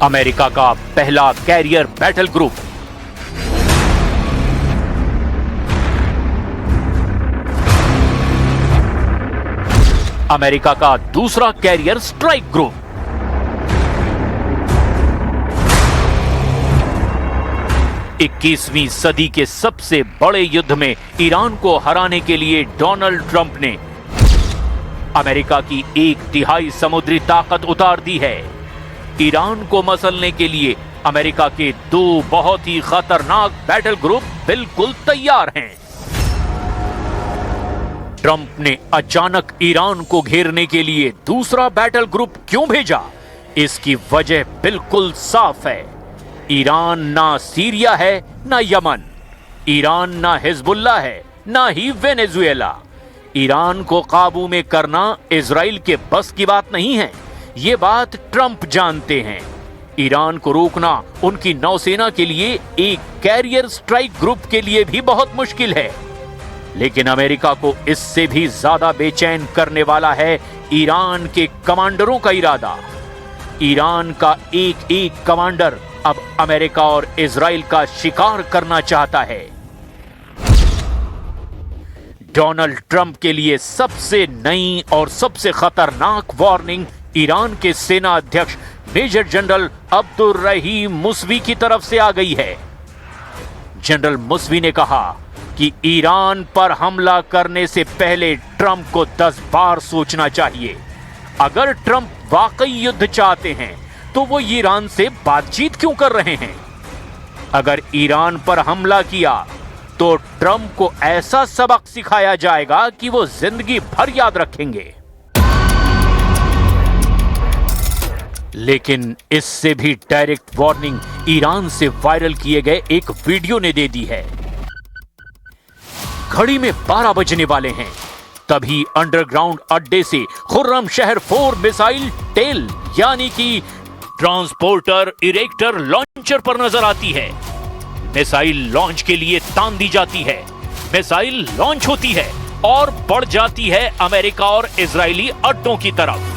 America का पहला career battle group. America का दूसरा कैरियर स्ट्राइक ग्रुप। इक्कीसवीं सदी के सबसे बड़े युद्ध में ईरान को हराने के लिए डोनाल्ड ट्रंप ने अमेरिका की 1/3 समुद्री ताकत उतार दी है। ईरान को मसलने के लिए अमेरिका के 2 बहुत ही खतरनाक बैटल ग्रुप बिल्कुल तैयार हैं। ट्रंप ने अचानक ईरान को घेरने के लिए दूसरा बैटल ग्रुप क्यों भेजा? इसकी वजह बिल्कुल साफ है। ईरान ना सीरिया है ना यमन, ईरान ना हिजबुल्लाह है ना ही वेनेजुएला। ईरान को काबू में करना इजराइल के बस की बात नहीं है, ये बात ट्रंप जानते हैं। ईरान को रोकना उनकी नौसेना के लिए एक कैरियर स्ट्राइक ग्रुप के लिए भी बहुत मुश्किल है। लेकिन अमेरिका को इससे भी ज्यादा बेचैन करने वाला है ईरान के कमांडरों का इरादा। ईरान का एक कमांडर अब अमेरिका और इजराइल का शिकार करना चाहता है। डोनाल्ड ट्रंप के लिए सबसे नई और सबसे खतरनाक वार्निंग ईरान के सेना अध्यक्ष मेजर जनरल अब्दुर्रहीम मुसवी की तरफ से आ गई है। जनरल मुसवी ने कहा कि ईरान पर हमला करने से पहले ट्रंप को 10 बार सोचना चाहिए। अगर ट्रंप वाकई युद्ध चाहते हैं तो वो ईरान से बातचीत क्यों कर रहे हैं? अगर ईरान पर हमला किया तो ट्रंप को ऐसा सबक सिखाया जाएगा कि वो जिंदगी भर याद रखेंगे। लेकिन इससे भी डायरेक्ट वार्निंग ईरान से वायरल किए गए एक वीडियो ने दे दी है। घड़ी में 12 बजने वाले हैं, तभी अंडरग्राउंड अड्डे से खुर्रमशहर 4 मिसाइल टेल यानी कि ट्रांसपोर्टर इरेक्टर लॉन्चर पर नजर आती है। मिसाइल लॉन्च के लिए तान दी जाती है। मिसाइल लॉन्च होती है और बढ़ जाती है अमेरिका और इजरायली अड्डों की तरफ।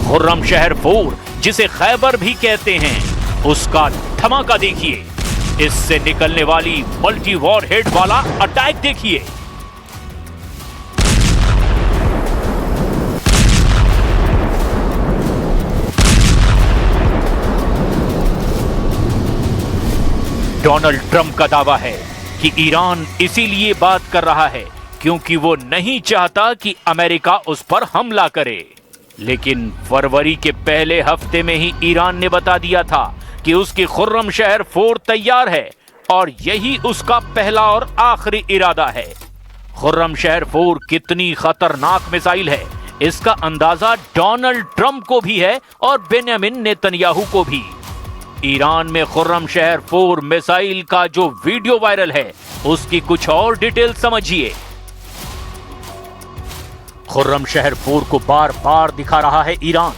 खुर्रमशहर 4 जिसे खैबर भी कहते हैं, उसका धमाका देखिए। इससे निकलने वाली मल्टी वॉरहेड वाला अटैक देखिए। डोनाल्ड ट्रंप का दावा है कि ईरान इसीलिए बात कर रहा है क्योंकि वो नहीं चाहता कि अमेरिका उस पर हमला करे। लेकिन फरवरी के पहले हफ्ते में ही ईरान ने बता दिया था कि उसकी खुर्रमशहर 4 तैयार है और यही उसका पहला और आखिरी इरादा है। खुर्रमशहर 4 कितनी खतरनाक मिसाइल है, इसका अंदाजा डोनाल्ड ट्रंप को भी है और बेंजामिन नेतन्याहू को भी। ईरान में खुर्रमशहर 4 मिसाइल का जो वीडियो वायरल है, उसकी कुछ और डिटेल समझिए। खुर्रमशहर 4 को बार बार दिखा रहा है ईरान।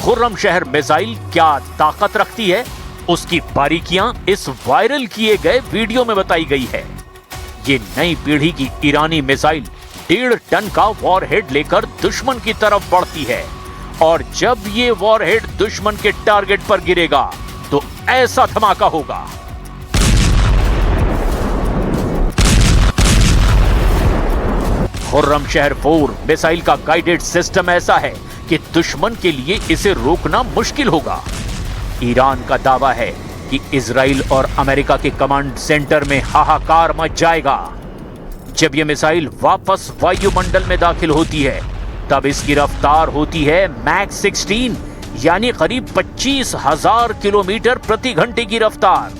खुर्रमशहर मिसाइल क्या ताकत रखती है, उसकी बारीकियां इस वायरल किए गए वीडियो में बताई गई है। ये नई पीढ़ी की ईरानी मिसाइल 1.5 टन का वॉरहेड लेकर दुश्मन की तरफ बढ़ती है और जब ये वॉरहेड दुश्मन के टारगेट पर गिरेगा तो ऐसा धमाका होगा। खुर्रमशहर 4 मिसाइल का गाइडेड सिस्टम ऐसा है कि दुश्मन के लिए इसे रोकना मुश्किल होगा। ईरान का दावा है कि इजराइल और अमेरिका के कमांड सेंटर में हाहाकार मच जाएगा। जब यह मिसाइल वापस वायुमंडल में दाखिल होती है तब इसकी रफ्तार होती है मैक 16 यानी करीब 25,000 किलोमीटर प्रति घंटे की रफ्तार।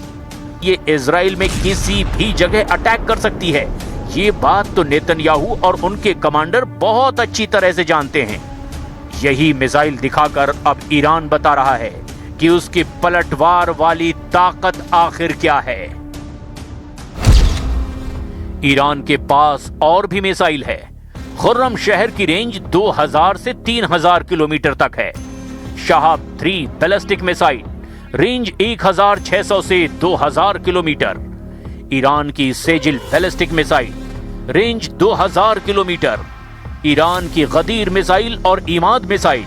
ये इजराइल में किसी भी जगह अटैक कर सकती है। ये बात तो नेतन्याहू और उनके कमांडर बहुत अच्छी तरह से जानते हैं। यही मिसाइल दिखाकर अब ईरान बता रहा है कि उसकी पलटवार वाली ताकत आखिर क्या है। ईरान के पास और भी मिसाइल है। खुर्रमशहर की रेंज 2000 से 3000 किलोमीटर तक है। शहाब 3 बैलिस्टिक मिसाइल रेंज 1600 से 2000 किलोमीटर। ईरान की Sejjil ballistic missile range 2000 kilometre. Iran की गदीर मिसाइल और इमाद मिसाइल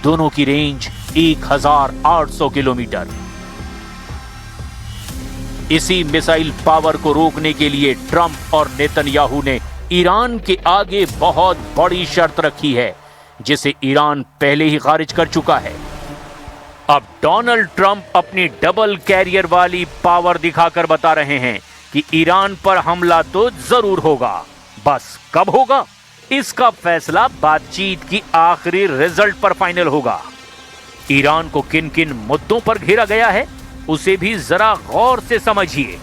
दोनों की रेंज 1800 किलोमीटर। इसी मिसाइल पावर को रोकने के लिए ट्रंप और नेतन्याहू ने ईरान के आगे बहुत बड़ी शर्त रखी है, जिसे ईरान पहले ही खारिज कर चुका है। अब डोनाल्ड ट्रंप अपनी डबल कैरियर वाली पावर दिखाकर बता रहे हैं कि ईरान पर हमला तो जरूर होगा, बस कब होगा इसका फैसला बातचीत की आखिरी रिजल्ट पर फाइनल होगा। ईरान को किन किन मुद्दों पर घेरा गया है उसे भी जरा गौर से समझिए।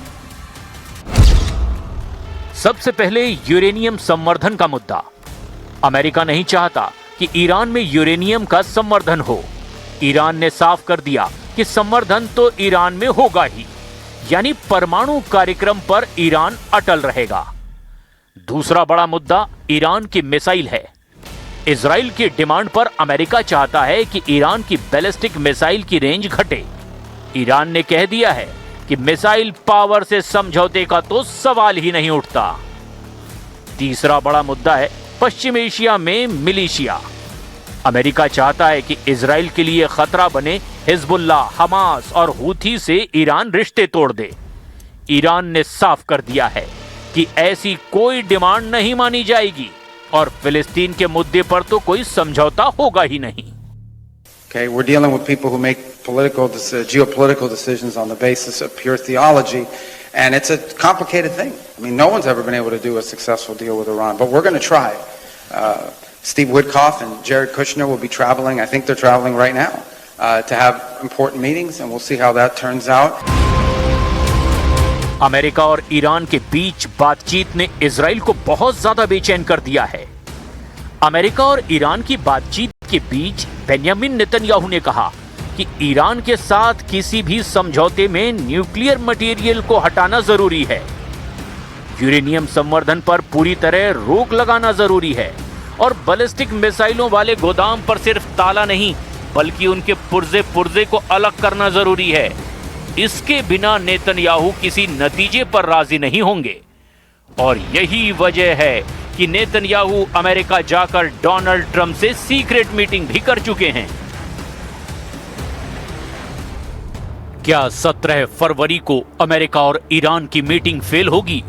सबसे पहले यूरेनियम संवर्धन का मुद्दा। अमेरिका नहीं चाहता कि ईरान में यूरेनियम का संवर्धन हो। ईरान ने साफ कर दिया कि संवर्धन तो ईरान में होगा ही, यानी परमाणु कार्यक्रम पर ईरान अटल रहेगा। दूसरा बड़ा मुद्दा ईरान की मिसाइल है। इजराइल की डिमांड पर अमेरिका चाहता है कि ईरान की बैलिस्टिक मिसाइल की रेंज घटे। ईरान ने कह दिया है कि मिसाइल पावर से समझौते का तो सवाल ही नहीं उठता। तीसरा बड़ा मुद्दा है पश्चिम एशिया में मिलिशिया। अमेरिका चाहता है कि इजराइल के लिए खतरा बने हिजबुल्लाह, हमास और हूथी से ईरान रिश्ते तोड़ दे। ईरान ने साफ कर दिया है कि ऐसी कोई डिमांड नहीं मानी जाएगी और फिलिस्तीन के मुद्दे पर तो कोई समझौता होगा ही नहीं। Okay, we're dealing with people who make geopolitical decisions on the basis of pure theology, and it's a complicated thing. I mean, no one's ever been able to do a successful deal with Iran, but we're going to try. Steve Witkoff and Jared Kushner will be traveling. I think they're traveling right now to have important meetings, and we'll see how that turns out. America और Iran के बीच बातचीत ने Israel को बहुत ज्यादा बेचैन कर दिया है। अमेरिका और ईरान की बातचीत के बीच बेंयामिन नेतन्याहू ने कहा कि ईरान के साथ किसी भी समझौते में न्यूक्लियर मटेरियल को हटाना जरूरी है, यूरेनियम संवर्धन पर पूरी तरह रोक लगाना जरूरी है और बैलिस्टिक मिसाइलों वाले गोदाम पर सिर्फ ताला नहीं बल्कि उनके पुर्जे को अलग करना जरूरी है। इसके बिना नेतन्याहू किसी नतीजे पर राजी नहीं होंगे और यही वजह है कि नेतन्याहू अमेरिका जाकर डोनाल्ड ट्रंप से सीक्रेट मीटिंग भी कर चुके हैं। क्या 17 फरवरी को अमेरिका और ईरान की मीटिंग फेल होगी?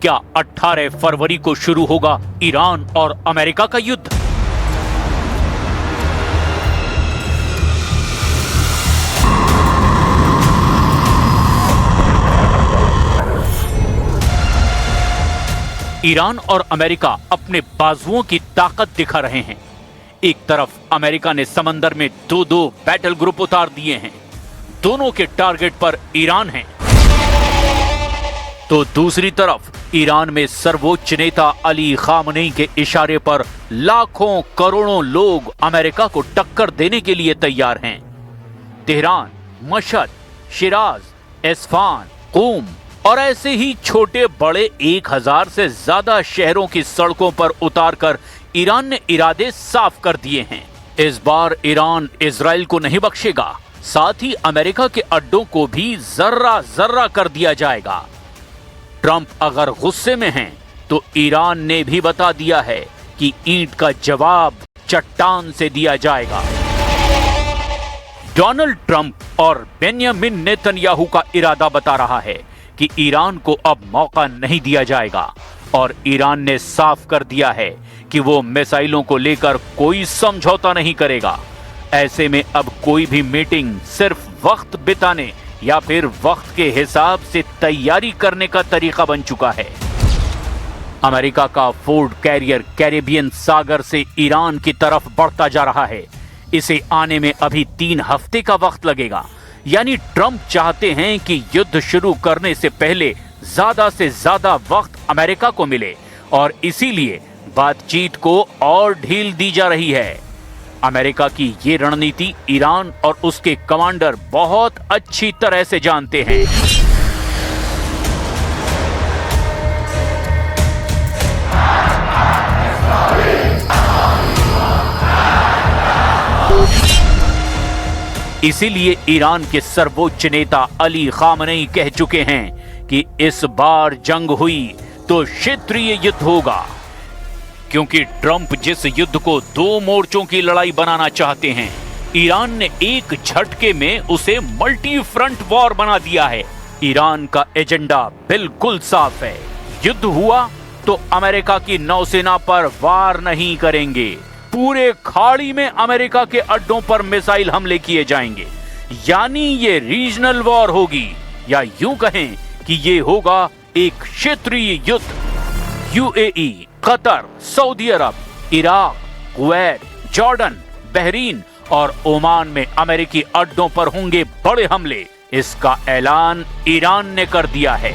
क्या 18 फरवरी को शुरू होगा ईरान और अमेरिका का युद्ध? ईरान और अमेरिका अपने बाजुओं की ताकत दिखा रहे हैं। एक तरफ अमेरिका ने समंदर में 2-2 बैटल ग्रुप उतार दिए हैं, दोनों के टारगेट पर ईरान है, तो दूसरी तरफ ईरान में सर्वोच्च नेता अली खामनेई के इशारे पर लाखों करोड़ों लोग अमेरिका को टक्कर देने के लिए तैयार हैं। तेहरान, मशहद, शिराज, इस्फहान, कूम और ऐसे ही छोटे बड़े 1000 से ज्यादा शहरों की सड़कों पर उतारकर ईरान ने इरादे साफ कर दिए हैं। इस बार ईरान इजराइल को नहीं बख्शेगा, साथ ही अमेरिका के अड्डों को भी जर्रा जर्रा कर दिया जाएगा। ट्रंप अगर गुस्से में हैं, तो ईरान ने भी बता दिया है कि ईंट का जवाब चट्टान से दिया जाएगा। डोनाल्ड ट्रंप और बेंयामिन नेतन्याहू का इरादा बता रहा है कि ईरान को अब मौका नहीं दिया जाएगा और ईरान ने साफ कर दिया है कि वो मिसाइलों को लेकर कोई समझौता नहीं करेगा। ऐसे में अब कोई भी मीटिंग सिर्फ वक्त बिताने या फिर वक्त के हिसाब से तैयारी करने का तरीका बन चुका है। अमेरिका का फोर्ड कैरियर कैरेबियन सागर से ईरान की तरफ बढ़ता जा रहा है। इसे आने में अभी 3 हफ्ते का वक्त लगेगा। यानी ट्रंप चाहते हैं कि युद्ध शुरू करने से पहले ज्यादा से ज्यादा वक्त अमेरिका को मिले और इसीलिए बातचीत को और ढील दी जा रही है। अमेरिका की ये रणनीति ईरान और उसके कमांडर बहुत अच्छी तरह से जानते हैं। इसीलिए ईरान के सर्वोच्च नेता अली खामनेई कह चुके हैं कि इस बार जंग हुई तो क्षेत्रीय युद्ध होगा, क्योंकि ट्रंप जिस युद्ध को 2 मोर्चों की लड़ाई बनाना चाहते हैं, ईरान ने एक झटके में उसे मल्टी फ्रंट वॉर बना दिया है। ईरान का एजेंडा बिल्कुल साफ है, युद्ध हुआ तो अमेरिका की नौसेना पर वार नहीं करेंगे, पूरे खाड़ी में अमेरिका के अड्डों पर मिसाइल हमले किए जाएंगे। यानी ये रीजनल वॉर होगी, या यूं कहें कि ये होगा एक क्षेत्रीय युद्ध। यूएई, कतर, सऊदी अरब, इराक, कुवैत, जॉर्डन, बहरीन और ओमान में अमेरिकी अड्डों पर होंगे बड़े हमले। इसका ऐलान ईरान ने कर दिया है।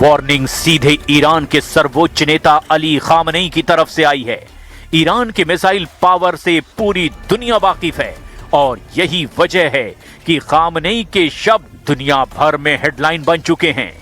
वार्निंग सीधे ईरान के सर्वोच्च नेता अली खामनेई की तरफ से आई है। ईरान के मिसाइल पावर से पूरी दुनिया वाकिफ है और यही वजह है कि खामनेई के शब्द दुनिया भर में हेडलाइन बन चुके हैं।